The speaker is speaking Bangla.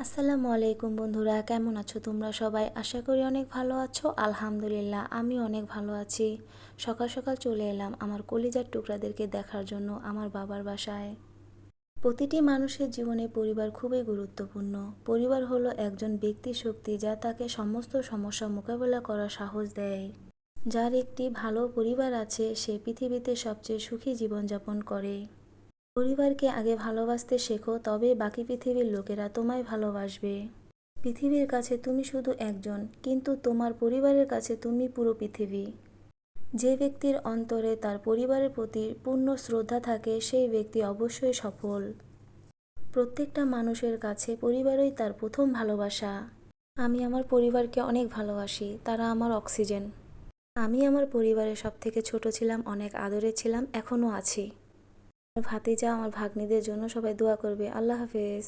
আসসালামু আলাইকুম বন্ধুরা, কেমন আছো তোমরা সবাই? আশা করি অনেক ভালো আছো। আলহামদুলিল্লাহ, আমি অনেক ভালো আছি। সকাল সকাল চলে এলাম আমার কলিজার টুকরাদেরকে দেখার জন্য আমার বাবার বাসায়। প্রতিটি মানুষের জীবনে পরিবার খুবই গুরুত্বপূর্ণ। পরিবার হলো একজন ব্যক্তির শক্তি যা তাকে সমস্ত সমস্যা মোকাবেলা করার সাহস দেয়। যার একটি ভালো পরিবার আছে সে পৃথিবীতে সবচেয়ে সুখী জীবনযাপন করে। পরিবারকে আগে ভালোবাসতে শেখো, তবে বাকি পৃথিবীর লোকেরা তোমায় ভালোবাসবে। পৃথিবীর কাছে তুমি শুধু একজন, কিন্তু তোমার পরিবারের কাছে তুমি পুরো পৃথিবী। যে ব্যক্তির অন্তরে তার পরিবারের প্রতি পূর্ণ শ্রদ্ধা থাকে সেই ব্যক্তি অবশ্যই সফল। প্রত্যেকটা মানুষের কাছে পরিবারই তার প্রথম ভালোবাসা। আমি আমার পরিবারকে অনেক ভালোবাসি, তারা আমার অক্সিজেন। আমি আমার পরিবারের সবথেকে ছোট ছিলাম, অনেক আদরে ছিলাম, এখনও আছি। আমার ভাতিজা আমার ভাগ্নিদের জন্য সবাই দোয়া করবে। আল্লাহ হাফেজ।